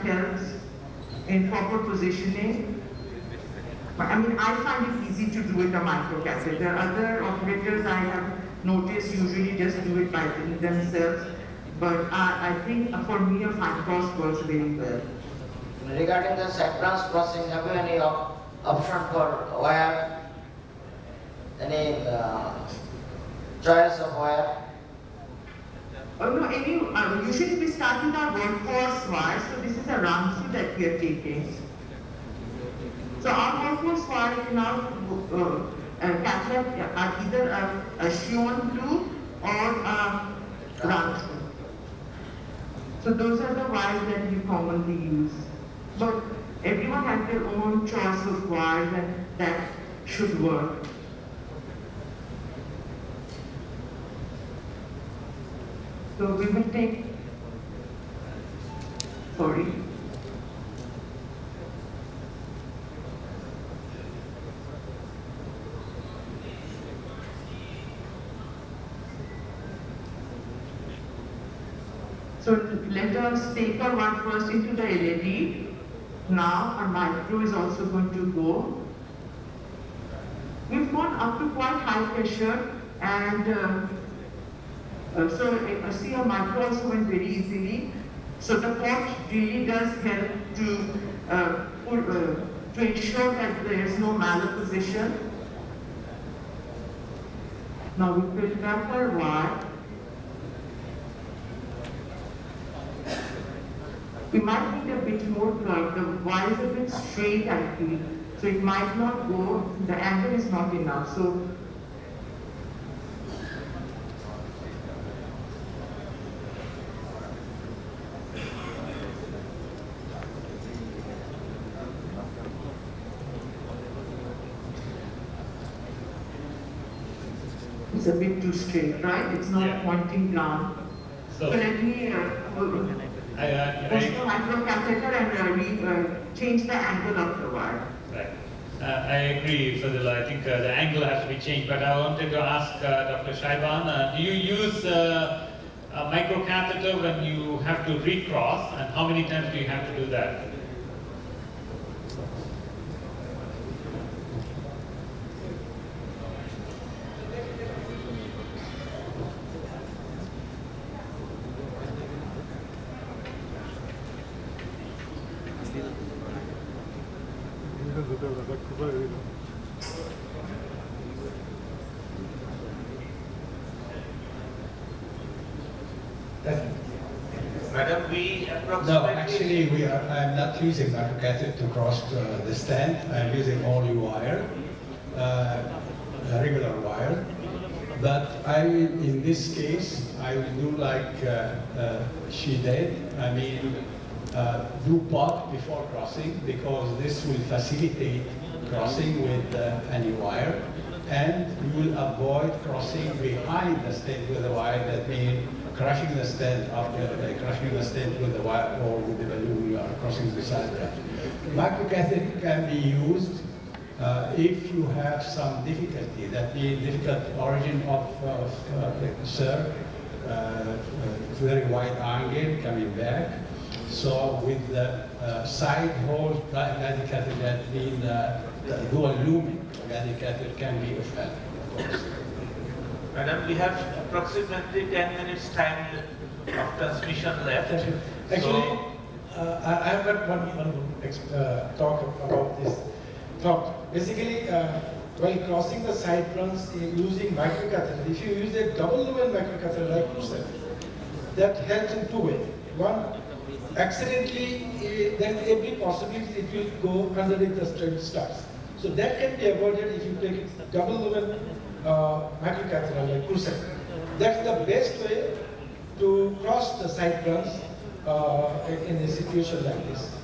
that helps in proper positioning. I mean, I find it easy to do it a microcatheter. Other operators I have noticed usually just do it by themselves. But I think for me a fine cross works very well. Regarding the side branch crossing, have you any option for wire? Any choice of wire? No, usually we start with our workhorse wire, so this is a run through that we are taking. So our workhorse wire in our catheter are either a Schwann loop or a run through. So those are the wires that we commonly use. But everyone has their own choice of wires and that should work. So we will take, sorry. So let us take our one first into the LED. Now our micro is also going to go. We've gone up to quite high pressure and so see our micro also went very easily. So the port really does help to ensure that there is no malposition. Now we build up our wire. We might need a bit more curve. The wire is a bit straight, I feel. So it might not go, the angle is not enough. So it's a bit too straight, right? It's not pointing down. So let me push the microcatheter and change the angle of the wire. Right. I agree, Fazila. I think the angle has to be changed. But I wanted to ask Dr. Shaiban, do you use a microcatheter when you have to recross, and how many times do you have to do that? Madam, we approximately... No, actually I'm not using microcatheter to cross the stent. I'm using only wire, regular wire. But in this case, I will do like she did. I mean, do pot before crossing, because this will facilitate crossing with any wire, and you will avoid crossing behind the stent with the wire. That means crushing the stent after crushing the stent with the wire or with the balloon you are crossing beside that. Microcatheter can be used if you have some difficulty, that means difficult origin of the serve, very wide angle coming back. So with the side hole guided catheter, that means the dual lumen guided catheter can be of help, of course. Madam, we have approximately 10 minutes time of transmission left. Actually, I have got one talk about this. Basically, while crossing the side runs using microcatheter, if you use a double lumen microcatheter like Prof, that helps in two ways. One, accidentally, then every possibility it will go underneath the stent starts. So that can be avoided if you take double lumen microcatheter like Prof. That's the best way to cross the side runs in a situation like this.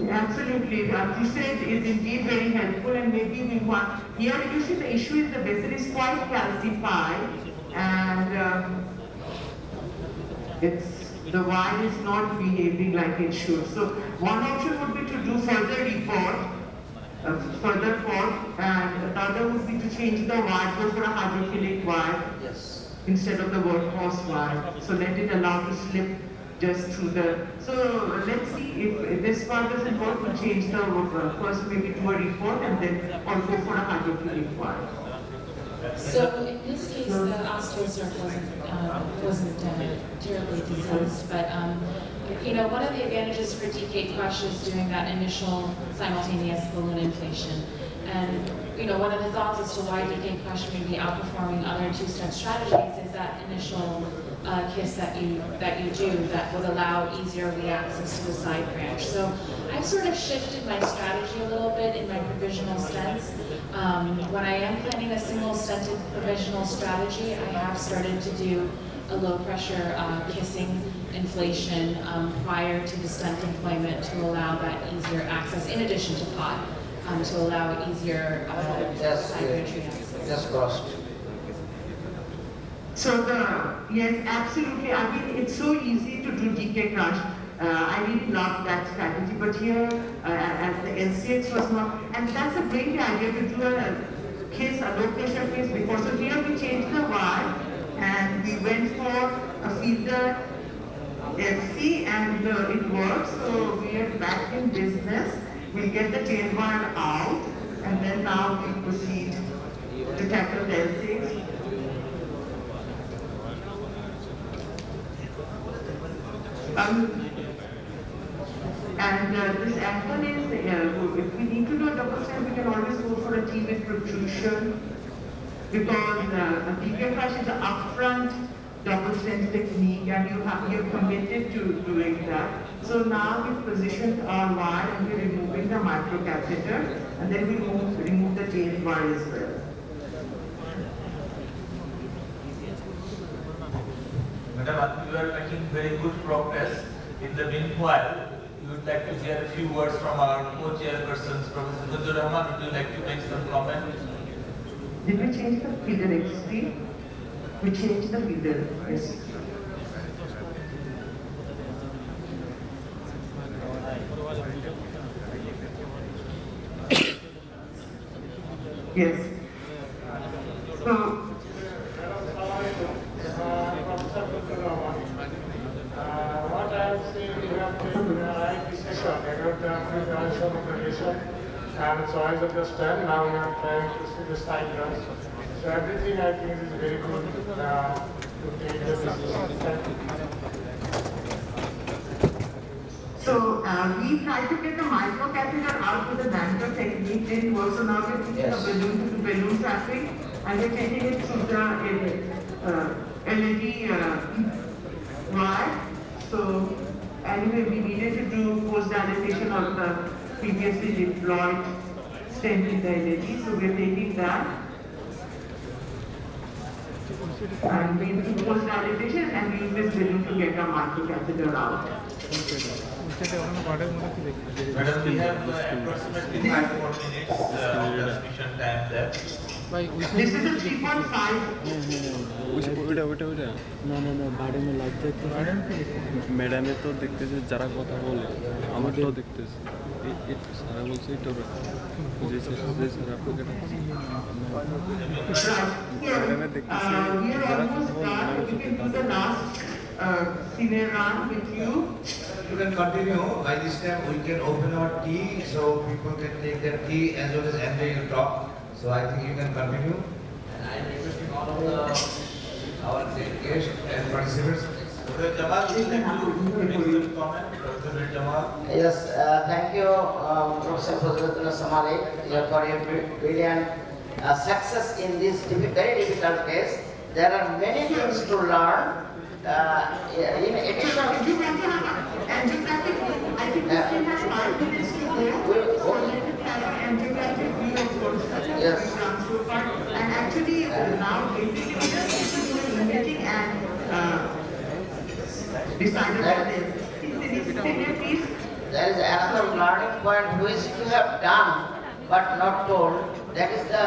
Absolutely, what you said is indeed very helpful, and maybe we want, here you see the issue is the vessel is quite calcified, and the wire is not behaving like it should. So one option would be to do further report, further port, and the other would be to change the wire, go for a hydrophilic wire instead of the workhorse wire. So let it allow to slip just through the, so let's see if this part doesn't work, we'll change the first maybe do a report and then or go for a hydrophilic one. So in this case, the osteocirc wasn't terribly diseased, but you know, one of the advantages for DK crush is doing that initial simultaneous balloon inflation. And you know, one of the thoughts as to why DK crush may be outperforming other two-step strategies is that initial kiss that you do that would allow easier re-access to the side branch. So I've sort of shifted my strategy a little bit in my provisional stents. When I am planning a single stented provisional strategy, I have started to do a low pressure kissing inflation prior to the stent employment to allow that easier access, in addition to pot, to allow easier side entry access. Just crossed. So yes, absolutely. I mean, it's so easy to do DK crush. I really love that strategy, but here, as the LCX was not, and that's a great idea to do a kiss, a low pressure kiss before. So here we changed the Y, and we went for a feeder FC, and it works. So we are back in business. We'll get the chain wire out, and then now we proceed to tackle the L6. This action is, if we need to do a double stent, we can always go for a T with protrusion, because a DK crush is an upfront double stent technique, and you're committed to doing that. So now we've positioned our wire and we're removing the microcatheter, and then we remove the chain wire as well. Madam, you are making very good progress. In the meanwhile, you would like to hear a few words from our co-chairpersons, Professor Fazilatunnesa. Would you like to make some comment? Did we change the feeder XP? We changed the feeder, yes. Yes. So, what I have seen, you have taken the right decision about the preparation of the patient and choice of the stent. Now we are trying to see the side runs. So everything I think is very good to take the decision. So we tried to get the microcatheter out with the Banter technique, didn't work, so now we're taking a balloon to balloon traffic, and we're taking it through the LED wire. So anyway, we needed to do post-dilatation of the previously deployed stent in the LED, so we're taking that. And we do post-dilatation and use this balloon to get our microcatheter out. Madam, we have approximately 5 more minutes of transmission time left. This is a 3.5. না বাড়ি মে লাগতে ম্যাডামে তো দেখতেছে যারা কথা বলে আমারটাও দেখতেছে সারা বলছে এটা যে স্যার আপনাকে ম্যাডামে দেখতেছে যারা কথা বলে Senior run with you. You can continue. By this time, we can open our tea, so people can take their tea as well as enjoy your talk. So I think you can continue. And I am requesting all of our guests and participants. Professor Jamal, would you like to make some comment? Professor Jamal. Yes, thank you, Professor Fazilatunnesa Malik, for your brilliant success in this very difficult case. There are many things to learn. In addition, If you want to have angiographic, I think we still have 5 minutes to go. So let me have an angiographic view of what's Yes. done so far. And actually, now basically we just need to do imaging and decide about this. Please. there is another learning point which you have done but not told. That is the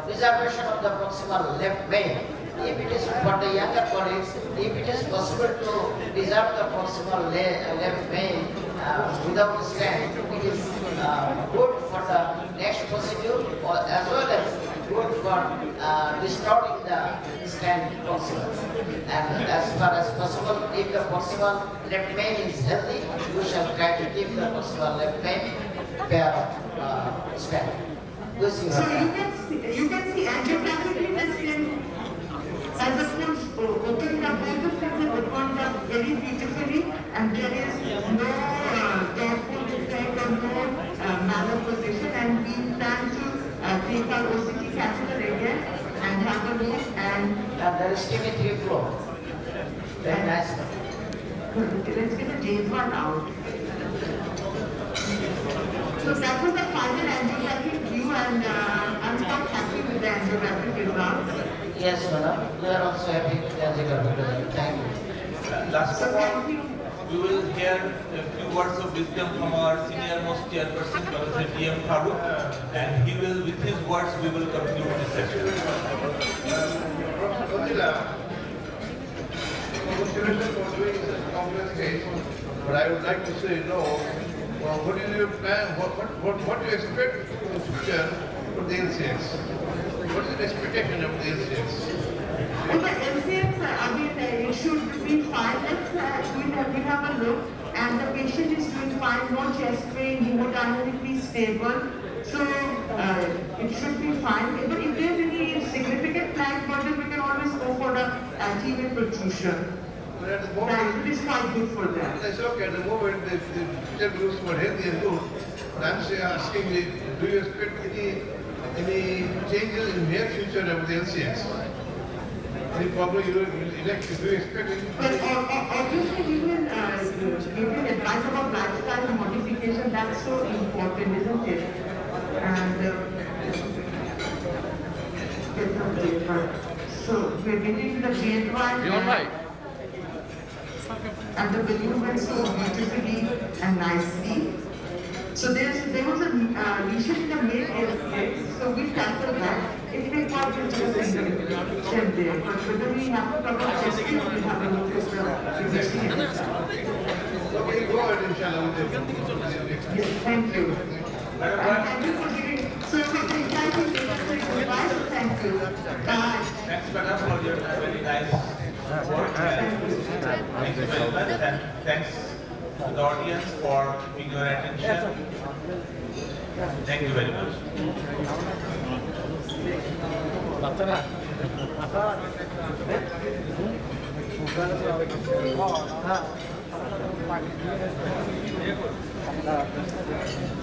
preservation of the proximal left vein. If it is for the younger colleagues, if it is possible to preserve the proximal left vein without stent, it is good for the next procedure as well as good for distorting the stand possible. And as far as possible, if the possible left main is healthy, we shall try to keep the possible left main pair of stand. Which you So have you can see angiography is still, as a course, opened up, both the things are opened up very beautifully, and there is no careful effect or no malposition, and we plan to take our OCT catheter again and have a look and there is chemistry flow. Very nice. let's get the J1 out. So that was the final angiographic view, and I'm quite happy with the angiographic results. Yes, madam. We are also happy with the angiographic result. Thank you. Last So of all, thank you. we will hear a few words of wisdom from our senior most chairperson, Professor T.M. Farooq, and he will, with his words, we will conclude this session. Congratulations for doing such a complex case, but I would like to say, what is your plan? What do you expect in the future for the LCS? What is the expectation of the LCS? Well, the LCS, it should be fine. We have a look, and the patient is doing fine, no chest pain, hemodynamically stable. So it should be fine. But if there is any significant plaque burden, we can always go for the anterior protrusion. But at the moment, That is quite good for them. that's okay. At the moment, the future looks more healthy and good. But I'm asking, do you expect any changes in the near future of the LCS? Any problem you elect? Do you expect any? But obviously we will give you advice about lifestyle modification. That's so important, isn't it? And so we're getting the grade one. And the balloon went so beautifully and nicely. So there was a lesion in the mid LCS, so we tackled that. It may not be just a single there, but whether we have to cover testing, we have to look at the existing evidence. Okay, go ahead, inshallah. Yes, thank you. And thank you for giving, so for the entire advice, thank you. Bye. Thanks, madam, for your very nice work. Thank you very much, and thanks to the audience for giving your attention. Thank you very much. हाँ